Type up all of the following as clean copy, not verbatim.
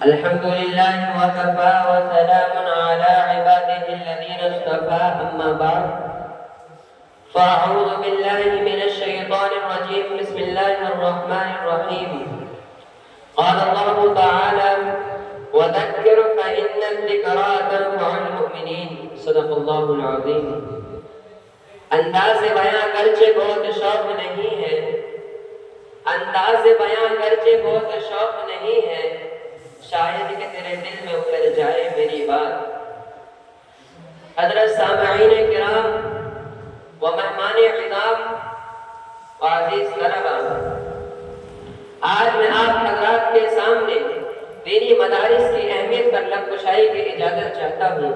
الحمد لله وكفى وسلام على عباده الذين اصطفى أما بعد فأعوذ بالله من الشيطان الرجيم بسم الله الرحمن الرحيم قال الله تعالى وذكر فإن الذكرى تنفع المؤمنين صدق الله العظيم انداز بیان گرچہ بہت شوق نہیں ہے انداز بیان گرچہ بہت شوق نہیں ہے شاید کہ تیرے دل میں اتر جائے میری بات حضرت سامعین کرام و مہمان خطاب و عزیز طلبہ آج میں آپ حضرات کے سامنے دینی مدارس کی اہمیت پر لب کشائی کی اجازت چاہتا ہوں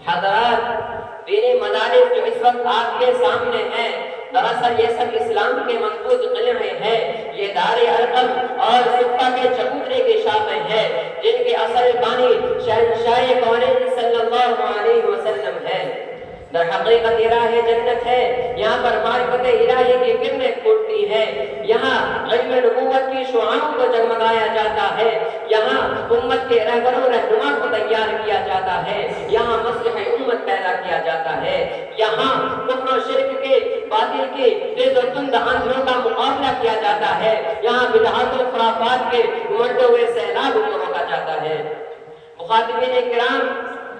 حضرات دینی مدارس جو اس وقت آپ کے سامنے ہیں دراصل یہ سب اسلام کے منقوض قلعے ہیں یہ دار ارقم اور سکہ کے چبوترے کی شاخیں ہیں جن کے اصل بانی شہنشاہ کونین صلی اللہ علیہ وسلم ہے در حقیقت یہ راہ جنت ہے یہاں پر معرفت الہی کی کرنیں پھوٹتی ہیں یہاں علم نبوت کی شعاعوں کو جگمگایا جاتا ہے یہاں امت کے رہبروں رہنما کو تیار کیا جاتا ہے یہاں مصلح امت پیدا کیا جاتا ہے یہاں کفر و شرک کے باطل کے تیز و تند آندھروں کا مقابلہ کیا جاتا ہے یہاں بدعات و خرافات کے امڑتے ہوئے سیلاب کو روکا جاتا ہے مخاطبین کرام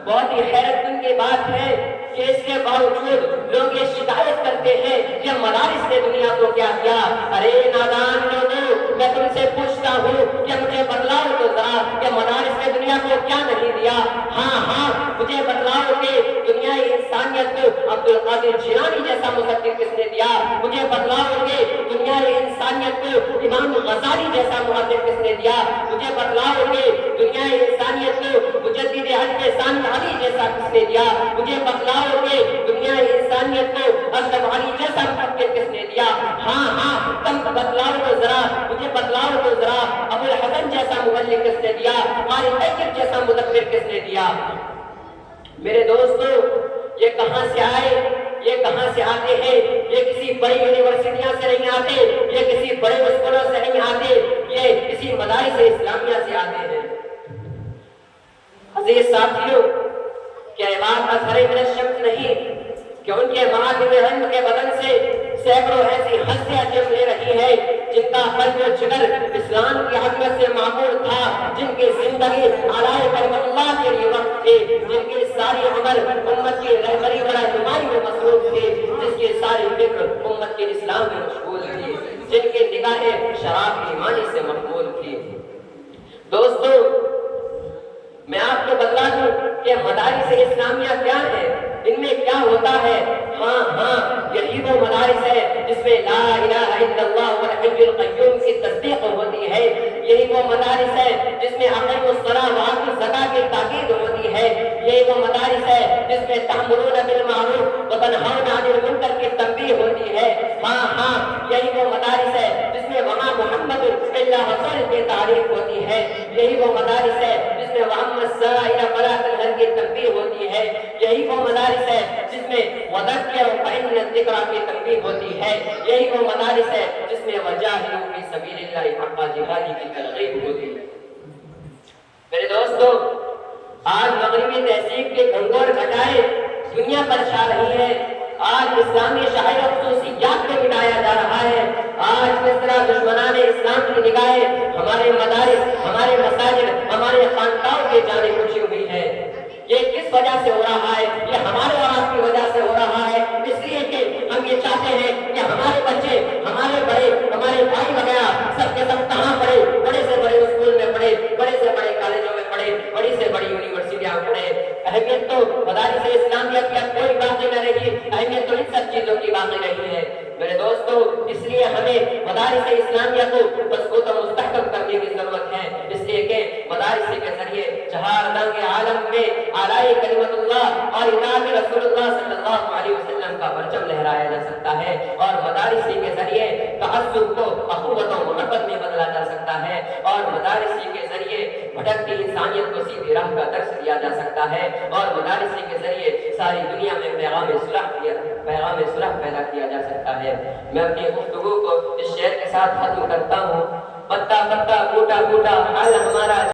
بہت ہی حیرت کن کی بات ہے کہ اس کے باوجود لوگ یہ شکایت کرتے ہیں کہ مدارس نے دنیا کو کیا دیا ارے نادان لوگوں میں تم سے پوچھتا ہوں کہ مجھے بتلاؤ تو ذرا کہ مدارس نے دنیا کو کیا نہیں دیا ہاں مجھے بتلاؤ کہ دنیا انسانیت کو عبد القادر جیلانی جیسا مفکر کس نے دیا مجھے بتلاؤ کہ دنیا انسانیت کو امام غزالی جیسا محدث کس نے دیا مجھے بتلاؤ کہ دنیا انسانیت کو مجدد حضرت ثانی علی جیسا کس نے دیا مجھے بتلاؤ کہ دنیا انسانیت کو اشرف علی جیسا مفکر کس نے دیا ہاں تم بتلاؤ تو ذرا مجھے بتلاؤ تو ذرا ابو الحسن جیسا مبلغ کس نے دیا قاری تیکر جیسا مدبر کس نے دیا میرے دوستو یہ کہاں سے آئے یہ کہاں سے آتے ہیں یہ کسی بڑی یونیورسٹیاں سے نہیں آتے یہ کسی بڑے اسکولوں سے نہیں آتے یہ کسی مدارس اسلامیہ سے آتے ہیں عزیز ساتھیوں کیا امام اظہر من الشمس نہیں کہ ان کے معادن علم کے بدن سے سینکڑوں ایسی ہستیاں جم لے رہی ہے جن کا قلب و جگر اسلام کی عظمت سے معمور تھا جن کی زندگی اعلی کلمت اللہ کے لیے وقف تھی جن کی ساری عمر امت کی رہبری و رہنمائی میں مصروف تھی جس کی ساری فکر امت کے اسلام میں مشغول تھی جن کی نگاہیں شراب کی مانی سے مقبول تھی دوستو میں آپ کو بتلا دوں کہ مدارس اسلامیہ کیا ہے ان میں کیا ہوتا ہے ہاں یہی وہ مدارس ہے جس میں لا الہ الا اللہ والحی القیوم کی تصدیق ہوتی ہے یہی وہ مدارس ہے جس میں اقیم الصلاۃ وآتوا الزکاۃ کی تاکید ہوتی ہے یہی وہ مدارس ہے جس میں تأمرون بالمعروف وتنہون عن المنکر کی تنبیہ ہوتی ہے ہاں یہی وہ مدارس ہے جس میں وما محمد الا رسول کی تعریف ہوتی ہے یہی وہ مدارس ہے جس میں وَأَمَّا السَّائِلَ فَلَا تَنْهَرْ کی تنبیہ ہوتی ہے یہی وہ مدارس ہے جس میں وَذَكِّرْ فَإِنَّ الذِّكْرَىٰ کی تنبیہ ہوتی ہے یہی وہ مدارس ہے جس میں وَجَاهِدُوا فِي سَبِيلِ اللَّهِ حَقَّ جِهَادِهِ کی ترغیب ہوتی ہے میرے دوستو آج مغربی تہذیب کے گھنگور گھٹائے دنیا پر چھا رہی ہے آج اسلامی شاعر خصوصیات کو مٹایا جا رہا ہے آج کس طرح دشمنان اسلام کی نگاہیں ہمارے مدارس ہمارے مساجد ہمارے خانقاہوں کی جانب اٹھی ہوئی ہے یہ کس وجہ سے ہو رہا ہے یہ ہمارے اور آپ کی وجہ سے ہو رہا ہے اس لیے کہ ہم یہ چاہتے ہیں کہ ہمارے بچے ہمارے بڑے ہمارے بھائی وغیرہ سب کے سب کہاں پڑھے بڑے سے بڑے اسکول میں پڑھے بڑے سے بڑے کالجوں میں پڑھے بڑی سے بڑی یونیورسٹیاں پڑھے اہمیت تو مدارس اسلامیہ کی کوئی باقی نہ رہی اہمیت تو ان سب چیزوں کی باقی رہی ہے میرے دوستو اس لیے ہمیں مدارس اسلامیہ کو مضبوط و مستحکم کرنے کی ضرورت ہے اس لیے کہ مدارس کے ذریعے چہار رنگ عالم میں اعلی کلمت اللہ اور اطاعت رسول اللہ صلی اللہ علیہ وسلم کا پرچم لہرایا جا سکتا ہے اور مدارس کے ذریعے تعصب کو اخوت و محبت میں بدلا جا سکتا ہے اور مدارس کے ذریعے بھٹکتی انسانیت کو سیدھی راہ کا درس دیا جا سکتا ہے اور مدارس کے ذریعے ساری دنیا میں پیغام صلح پیدا کیا جا سکتا ہے میں اپنی گفتگو کو اس شعر کے ساتھ ختم کرتا ہوں پتا پتا بوٹا بوٹا حال ہمارا